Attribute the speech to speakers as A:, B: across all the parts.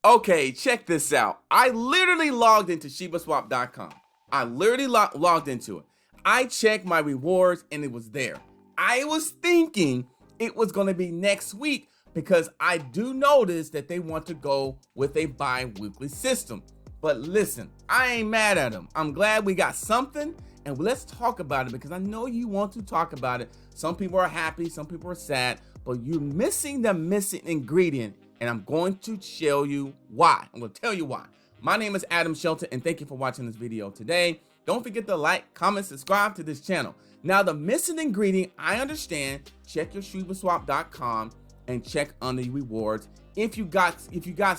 A: Okay, check this out. I literally logged into Shibaswap.com. I literally logged into it. I checked my rewards and it was there. I was thinking it was going to be next week because I do notice that they want to go with a bi-weekly system. But listen, I ain't mad at them. I'm glad we got something, and let's talk about it because I know you want to talk about it. Some people are happy, some people are sad, but you're missing the missing ingredient, and I'm going to show you why. I'm going to tell you why. My name is Adam Shelton, and thank you for watching this video today. Don't forget to like, comment, subscribe to this channel. Now, the missing ingredient, I understand. Check your Shibaswap.com and check under your rewards if you got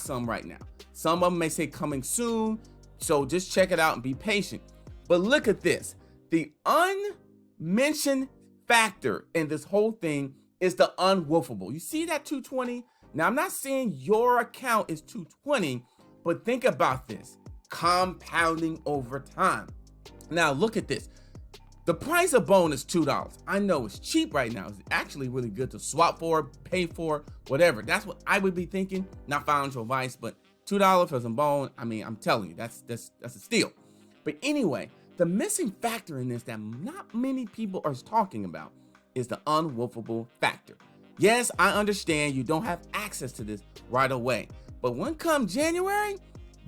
A: some right now. Some of them may say coming soon, so just check it out and be patient. But look at this. The unmentioned factor in this whole thing is the unwolfable. You see that 220? Now, I'm not saying your account is 220, but think about this. Compounding over time. Now, look at this. The price of bone is $2. I know it's cheap right now. It's actually really good to swap for, pay for, whatever. That's what I would be thinking. Not financial advice, but $2 for some bone. I mean, I'm telling you, that's a steal. But anyway, the missing factor in this that not many people are talking about is the unwolfable factor. Yes, I understand you don't have access to this right away, but when come January,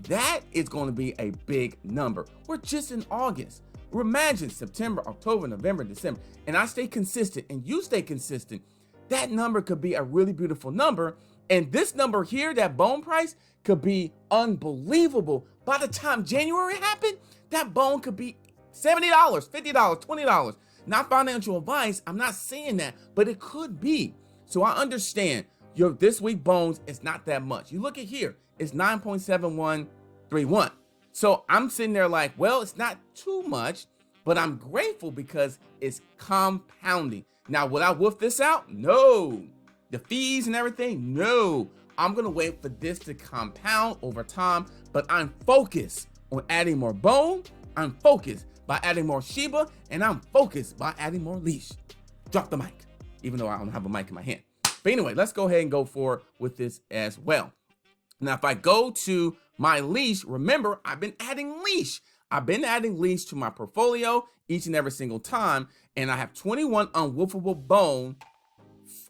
A: that is going to be a big number. We're just in August. Imagine September, October, November, December, and I stay consistent and you stay consistent. That number could be a really beautiful number. And this number here, that bone price, could be unbelievable. By the time January happened, that bone could be $70, $50, $20. Not financial advice, I'm not saying that, but it could be. So I understand your this week bones is not that much. You look at here, it's 9.7131. So I'm sitting there like, well, it's not too much, but I'm grateful because it's compounding. Now, will I wolf this out? No. The fees and everything? No. I'm going to wait for this to compound over time, but I'm focused on adding more bone. I'm focused by adding more Shiba, and I'm focused by adding more Leash. Drop the mic, even though I don't have a mic in my hand. But anyway, let's go ahead and go forward with this as well. Now, if I go to my Leash, remember, I've been adding Leash. I've been adding Leash to my portfolio each and every single time, and I have 21 unwolfable bone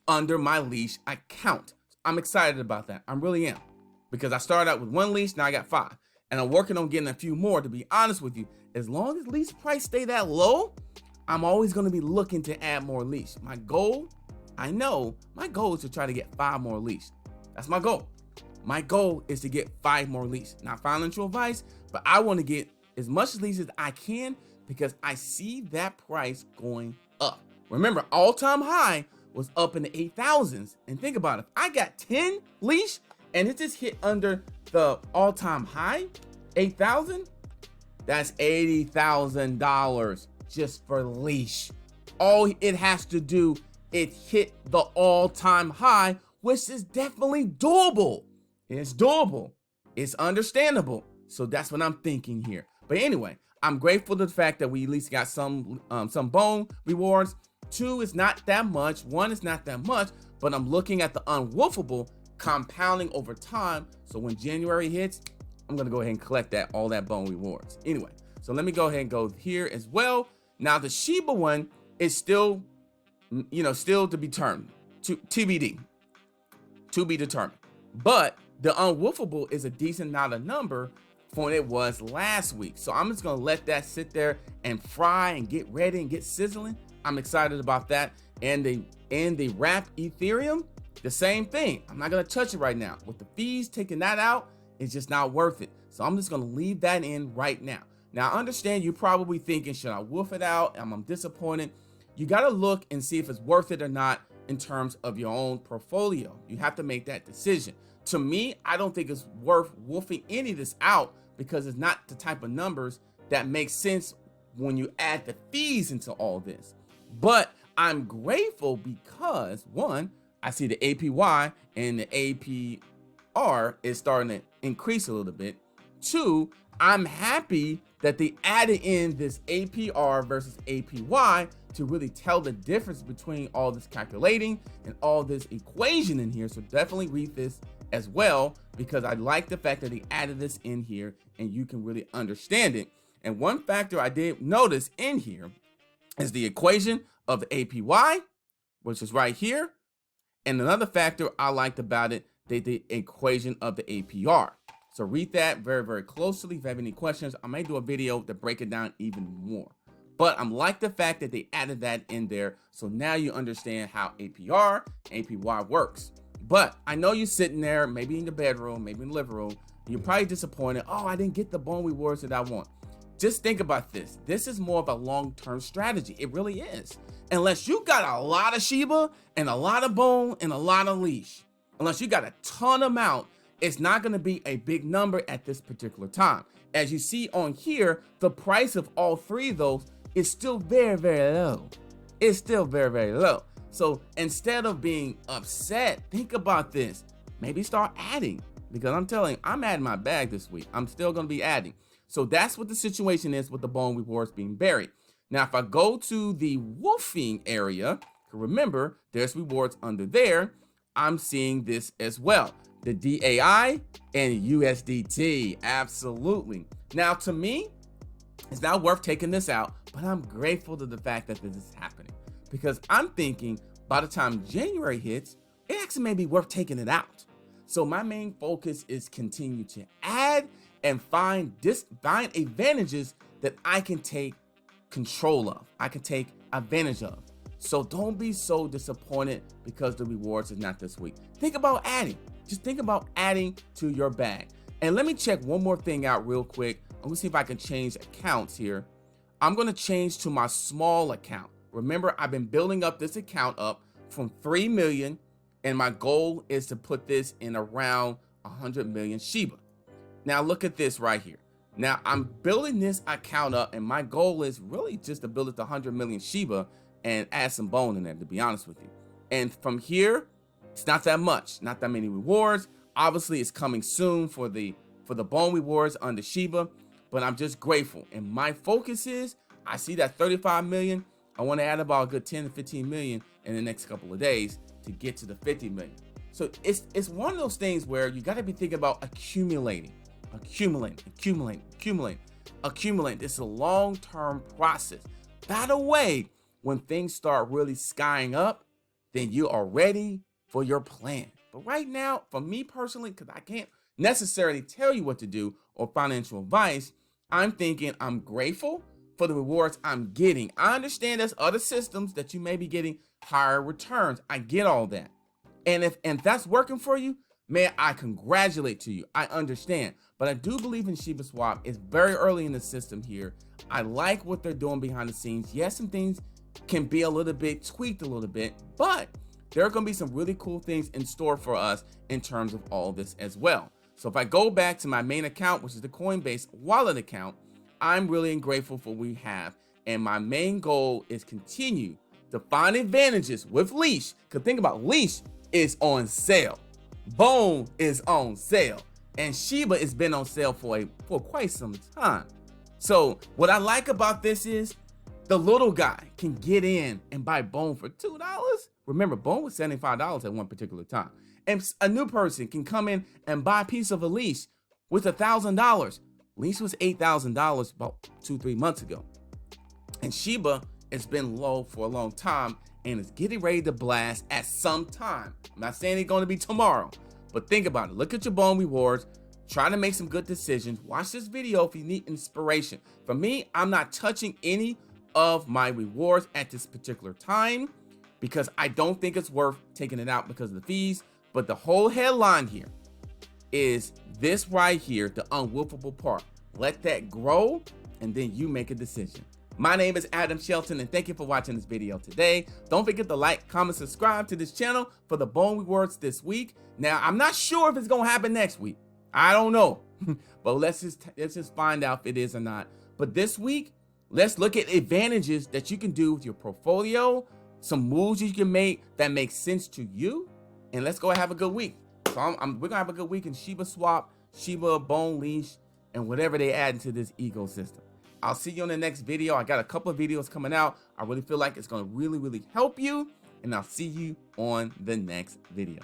A: under my Leash account. I'm excited about that. I really am, because I started out with 1 Leash, now I got 5, and I'm working on getting a few more. To be honest with you, as long as Leash price stay that low, I'm always going to be looking to add more Leash. My goal, I know, my goal is to try to get 5 more Leash. That's my goal. My goal is to get 5 more Leash. Not financial advice, but I want to get as much Leash as I can because I see that price going up. Remember, all-time high was up in the 8,000s. And think about it. If I got 10 Leash and it just hit under the all-time high, 8,000, that's $80,000 just for Leash. All it has to do is hit the all-time high, which is definitely doable. It's doable. It's understandable. So that's what I'm thinking here. But anyway, I'm grateful to the fact that we at least got some bone rewards. 2 is not that much. 1 is not that much. But I'm looking at the unwolfable compounding over time. So when January hits, I'm going to go ahead and collect all that bone rewards. Anyway, so let me go ahead and go here as well. Now the Shiba one is still, still to be determined. TBD. To be determined. But the unwolfable is a decent amount of number for what it was last week. So I'm just going to let that sit there and fry and get ready and get sizzling. I'm excited about that. And the wrap Ethereum, the same thing. I'm not going to touch it right now. With the fees, taking that out, it's just not worth it. So I'm just going to leave that in right now. Now, I understand you're probably thinking, should I wolf it out? I'm disappointed. You got to look and see if it's worth it or not in terms of your own portfolio. You have to make that decision. To me, I don't think it's worth wolfing any of this out because it's not the type of numbers that make sense when you add the fees into all this. But I'm grateful because 1, I see the APY and the APR is starting to increase a little bit. 2, I'm happy that they added in this APR versus APY to really tell the difference between all this calculating and all this equation in here. So definitely read this as well, because I like the fact that they added this in here and you can really understand it. And one factor I did notice in here is the equation of the APY, which is right here. And another factor I liked about it, the equation of the APR. So read that very, very closely. If you have any questions, I may do a video to break it down even more. But I'm like the fact that they added that in there. So now you understand how APR and APY works. But I know you're sitting there, maybe in the bedroom, maybe in the living room. You're probably disappointed. Oh, I didn't get the bone rewards that I want. Just think about this. This is more of a long-term strategy. It really is. Unless you got a lot of Shiba and a lot of bone and a lot of leash, unless you got a ton amount, it's not going to be a big number at this particular time. As you see on here, the price of all three of those is still very, very low. It's still very, very low. So instead of being upset, think about this. Maybe start adding, because I'm telling you, I'm adding my bag this week. I'm still going to be adding. So that's what the situation is with the bone rewards being buried. Now, if I go to the woofing area, remember, there's rewards under there. I'm seeing this as well. The DAI and USDT, absolutely. Now, to me, it's not worth taking this out, but I'm grateful to the fact that this is happening, because I'm thinking by the time January hits, it actually may be worth taking it out. So my main focus is continue to add and find advantages that I can take control of, I can take advantage of. So don't be so disappointed because the rewards is not this week. Think about adding. Just think about adding to your bag. And let me check one more thing out real quick. I'm gonna see if I can change accounts here. I'm gonna change to my small account. Remember, I've been building up this account up from 3 million, and my goal is to put this in around 100 million Shiba. Now look at this right here. Now I'm building this account up, and my goal is really just to build it to 100 million Shiba and add some bone in there, to be honest with you. And from here, it's not that much, not that many rewards. Obviously, it's coming soon for the bone rewards under Shiba, but I'm just grateful. And my focus is, I see that 35 million. I want to add about a good 10 to 15 million in the next couple of days to get to the 50 million. So it's one of those things where you got to be thinking about accumulating. This is a long-term process. By the way, when things start really skying up, then you are ready for your plan. But right now, for me personally, because I can't necessarily tell you what to do or financial advice, I'm thinking I'm grateful for the rewards I'm getting. I understand there's other systems that you may be getting higher returns. I get all that. And if that's working for you, man, I congratulate you. I understand. But I do believe in Shibaswap. It's very early in the system here. I like what they're doing behind the scenes. Yes, some things can be a little bit tweaked a little bit, but there are going to be some really cool things in store for us in terms of all this as well. So if I go back to my main account, which is the Coinbase wallet account, I'm really grateful for what we have. And my main goal is continue to find advantages with Leash. Because think about, Leash is on sale. Bone is on sale. And Shiba has been on sale for quite some time. So what I like about this is the little guy can get in and buy bone for $2. Remember, bone was $75 at one particular time. And a new person can come in and buy a piece of a leash with $1,000. Leash was $8,000 about 2-3 months ago. And Shiba has been low for a long time and is getting ready to blast at some time. I'm not saying it's going to be tomorrow, but think about it. Look at your bone rewards. Try to make some good decisions. Watch this video if you need inspiration. For me, I'm not touching any of my rewards at this particular time because I don't think it's worth taking it out because of the fees. But the whole headline here is this right here, the unwhoopable part. Let that grow and then you make a decision. My name is Adam Shelton, and thank you for watching this video today. Don't forget to like, comment, subscribe to this channel for the bone rewards this week. Now, I'm not sure if it's going to happen next week. I don't know, but let's just find out if it is or not. But this week, let's look at advantages that you can do with your portfolio, some moves you can make that make sense to you, and let's go have a good week. So we're gonna have a good week in Shibaswap, Shiba, Bone, Leash, and whatever they add into this ecosystem. I'll see you on the next video. I got a couple of videos coming out. I really feel like it's gonna really help you, and I'll see you on the next video.